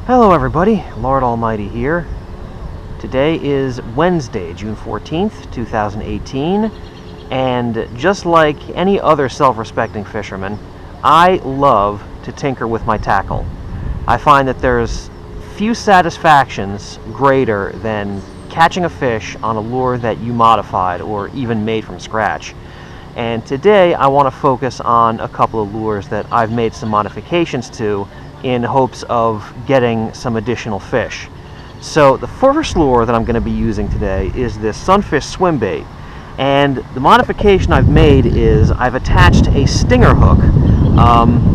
Hello everybody, Lord Almighty here. Today is Wednesday, June 14th, 2018, and just like any other self-respecting fisherman, I love to tinker with my tackle. I find that there's few satisfactions greater than catching a fish on a lure that you modified or even made from scratch. And today I want to focus on a couple of lures that I've made some modifications to in hopes of getting some additional fish. So the first lure that I'm going to be using today is this sunfish swim bait, and the modification I've made is I've attached a stinger hook.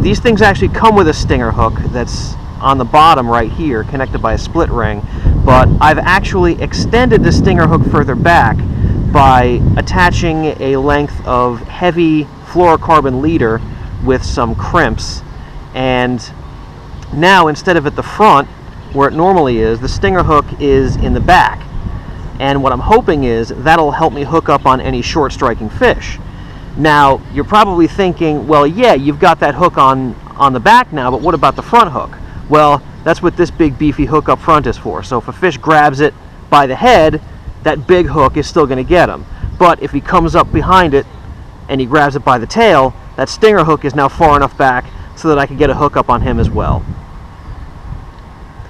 These things actually come with a stinger hook that's on the bottom right here, connected by a split ring, but I've actually extended the stinger hook further back by attaching a length of heavy fluorocarbon leader with some crimps, and now instead of at the front where it normally is, the stinger hook is in the back. And what I'm hoping is that'll help me hook up on any short striking fish. Now you're probably thinking, well, yeah, you've got that hook on the back now, but what about the front hook? Well, that's what this big beefy hook up front is for. So if a fish grabs it by the head, that big hook is still going to get him. But if he comes up behind it and he grabs it by the tail, that stinger hook is now far enough back so that I can get a hook up on him as well.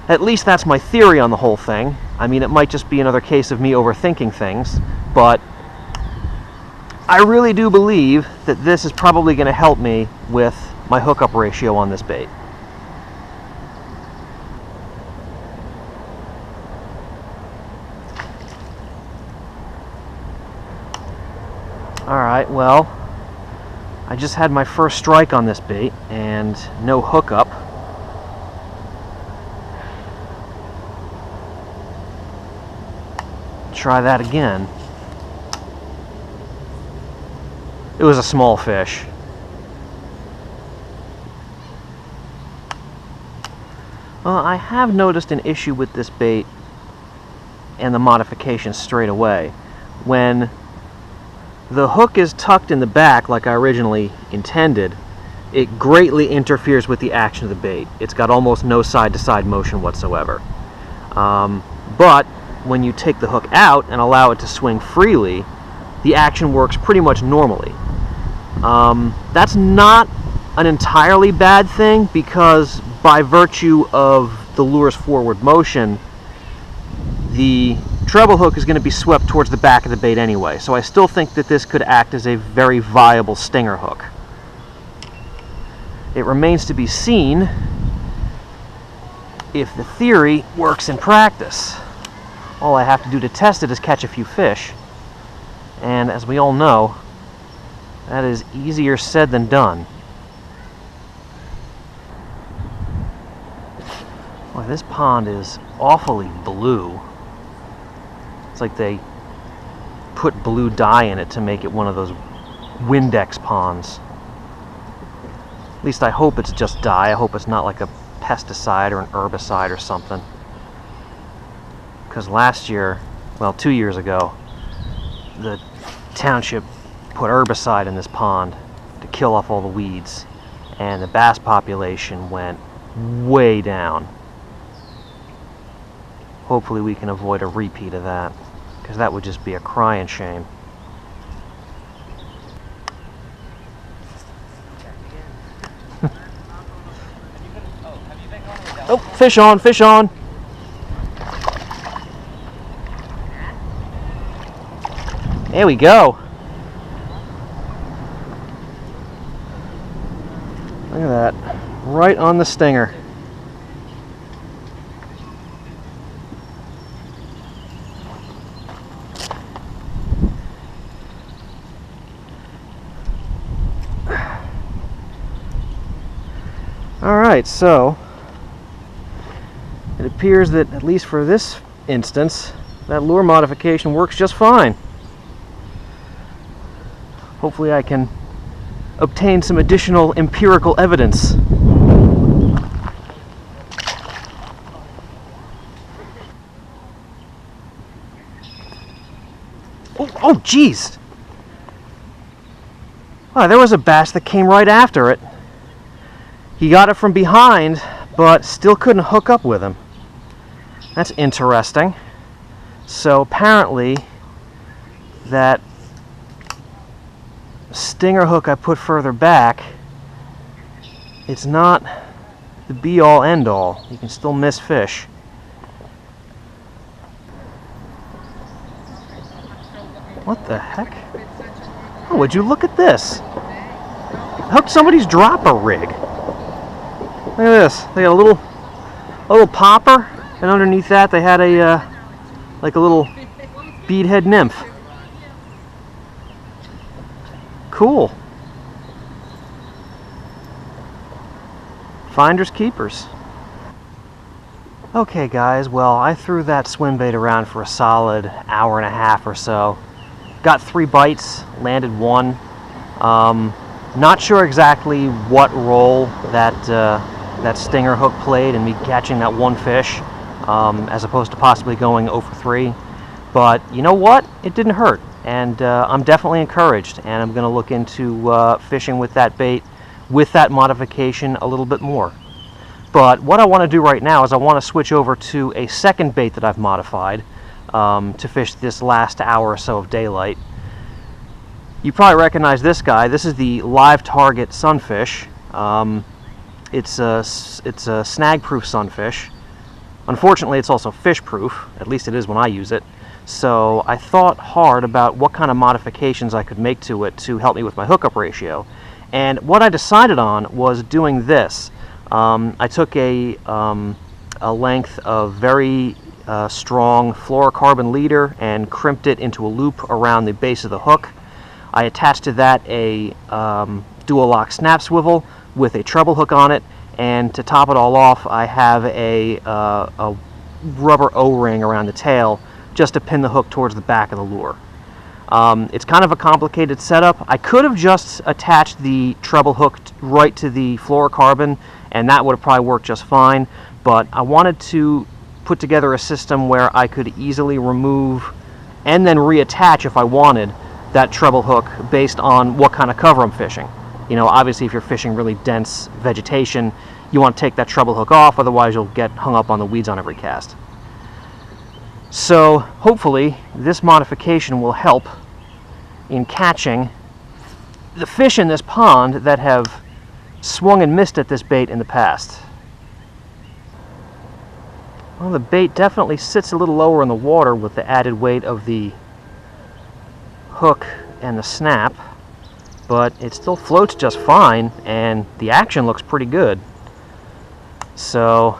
At least that's my theory on the whole thing. I mean, it might just be another case of me overthinking things, but I really do believe that this is probably going to help me with my hookup ratio on this bait. Alright, well, I just had my first strike on this bait and no hookup. Try that again. It was a small fish. Well, I have noticed an issue with this bait and the modification straight away. When the hook is tucked in the back like I originally intended, it greatly interferes with the action of the bait. It's got almost no side-to-side motion whatsoever. But when you take the hook out and allow it to swing freely, the action works pretty much normally. That's not an entirely bad thing, because by virtue of the lure's forward motion, the treble hook is going to be swept towards the back of the bait anyway, so I still think that this could act as a very viable stinger hook. It remains to be seen if the theory works in practice. All I have to do to test it is catch a few fish, and as we all know, that is easier said than done. Boy, this pond is awfully blue. It's like they put blue dye in it to make it one of those Windex ponds. At least I hope it's just dye. I hope it's not like a pesticide or an herbicide or something. Because last year, well, 2 years ago, the township put herbicide in this pond to kill off all the weeds, and the bass population went way down. Hopefully we can avoid a repeat of that, because that would just be a crying shame. Oh, fish on, fish on! There we go. Look at that. Right on the stinger. Alright, so it appears that, at least for this instance, that lure modification works just fine. Hopefully I can obtain some additional empirical evidence. Oh, geez! Wow, there was a bass that came right after it. He got it from behind, but still couldn't hook up with him. That's interesting. So apparently that stinger hook I put further back, it's not the be-all end-all. You can still miss fish. What the heck? Oh, would you look at this? I hooked somebody's dropper rig. Look at this. They got a little popper, and underneath that they had a like a little beadhead nymph. Cool. Finders keepers. Okay guys, well I threw that swim bait around for a solid hour and a half or so. Got 3 bites, landed 1. Not sure exactly what role that stinger hook played in me catching that 1 fish, as opposed to possibly going 0 for 3. But you know what? It didn't hurt, and I'm definitely encouraged, and I'm going to look into fishing with that bait, with that modification a little bit more. But what I want to do right now is I want to switch over to a second bait that I've modified to fish this last hour or so of daylight. You probably recognize this guy. This is the live target sunfish. It's a snag-proof sunfish. Unfortunately, it's also fish-proof. At least it is when I use it. So I thought hard about what kind of modifications I could make to it to help me with my hookup ratio. And what I decided on was doing this. I took a length of very strong fluorocarbon leader and crimped it into a loop around the base of the hook. I attached to that a dual lock snap swivel with a treble hook on it, and to top it all off I have a rubber O-ring around the tail just to pin the hook towards the back of the lure. It's kind of a complicated setup. I could have just attached the treble hook right to the fluorocarbon, and that would have probably worked just fine, but I wanted to put together a system where I could easily remove and then reattach if I wanted that treble hook based on what kind of cover I'm fishing. You know, obviously if you're fishing really dense vegetation, you want to take that treble hook off, otherwise you'll get hung up on the weeds on every cast. So hopefully this modification will help in catching the fish in this pond that have swung and missed at this bait in the past. Well, the bait definitely sits a little lower in the water with the added weight of the hook and the snap, but it still floats just fine, and the action looks pretty good. So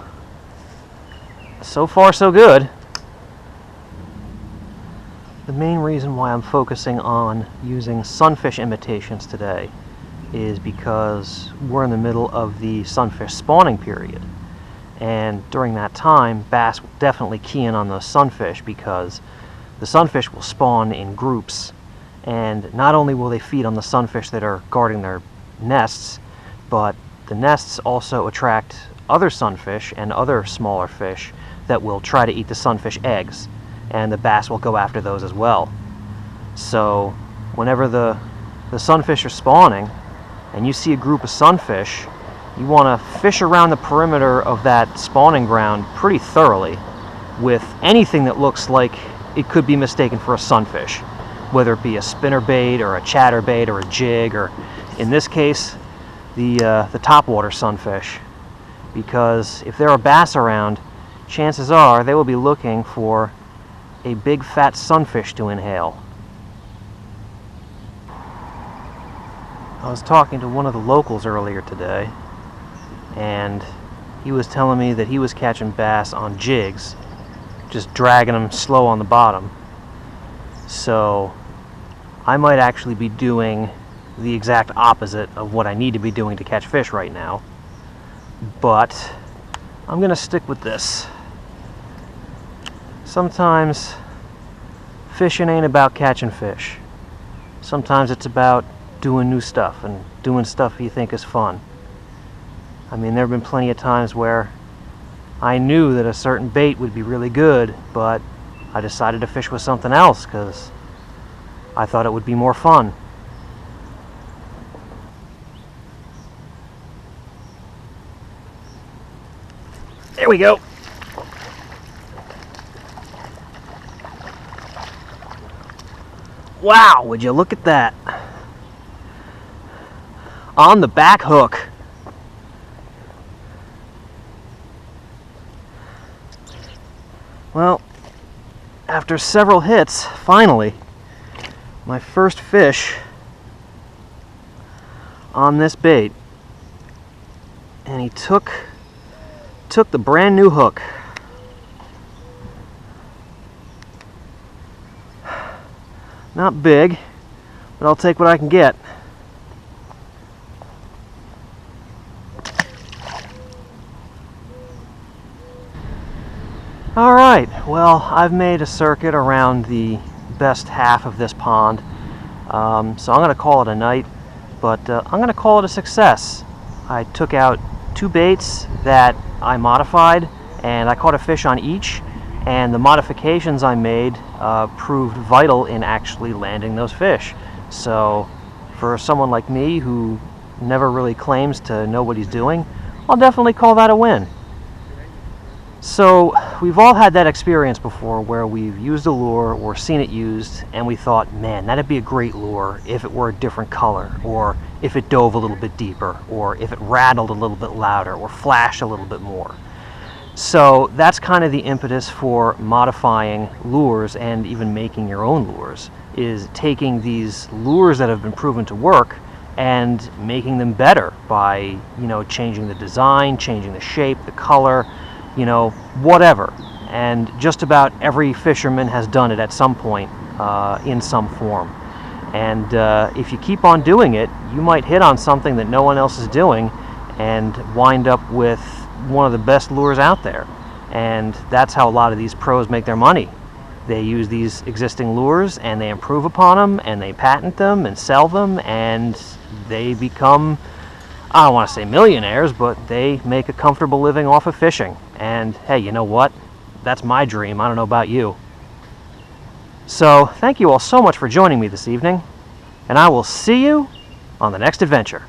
far so good. The main reason why I'm focusing on using sunfish imitations today is because we're in the middle of the sunfish spawning period, and during that time bass will definitely key in on the sunfish because the sunfish will spawn in groups. And not only will they feed on the sunfish that are guarding their nests, but the nests also attract other sunfish and other smaller fish that will try to eat the sunfish eggs, and the bass will go after those as well. So whenever the sunfish are spawning and you see a group of sunfish, you want to fish around the perimeter of that spawning ground pretty thoroughly with anything that looks like it could be mistaken for a sunfish, whether it be a spinnerbait or a chatterbait or a jig, or in this case the topwater sunfish, because if there are bass around, chances are they will be looking for a big fat sunfish to inhale. I was talking to one of the locals earlier today, and he was telling me that he was catching bass on jigs, just dragging them slow on the bottom. So I might actually be doing the exact opposite of what I need to be doing to catch fish right now. But I'm going to stick with this. Sometimes fishing ain't about catching fish. Sometimes it's about doing new stuff and doing stuff you think is fun. I mean, there have been plenty of times where I knew that a certain bait would be really good, but I decided to fish with something else because I thought it would be more fun. There we go. Wow, would you look at that? On the back hook. Well, after several hits, finally, my first fish on this bait. And he took the brand new hook. Not big, but I'll take what I can get. Alright, well, I've made a circuit around the best half of this pond, so I'm going to call it a night, but I'm going to call it a success. I took out 2 baits that I modified, and I caught a fish on each, and the modifications I made proved vital in actually landing those fish. So for someone like me who never really claims to know what he's doing, I'll definitely call that a win. So we've all had that experience before where we've used a lure or seen it used and we thought, man, that'd be a great lure if it were a different color, or if it dove a little bit deeper, or if it rattled a little bit louder, or flashed a little bit more. So that's kind of the impetus for modifying lures and even making your own lures, is taking these lures that have been proven to work and making them better by, changing the design, changing the shape, the color, whatever. And just about every fisherman has done it at some point in some form. And if you keep on doing it, you might hit on something that no one else is doing and wind up with one of the best lures out there. And that's how a lot of these pros make their money. They use these existing lures and they improve upon them and they patent them and sell them, and they become, I don't want to say millionaires, but they make a comfortable living off of fishing. And hey, you know what? That's my dream. I don't know about you. So thank you all so much for joining me this evening, and I will see you on the next adventure.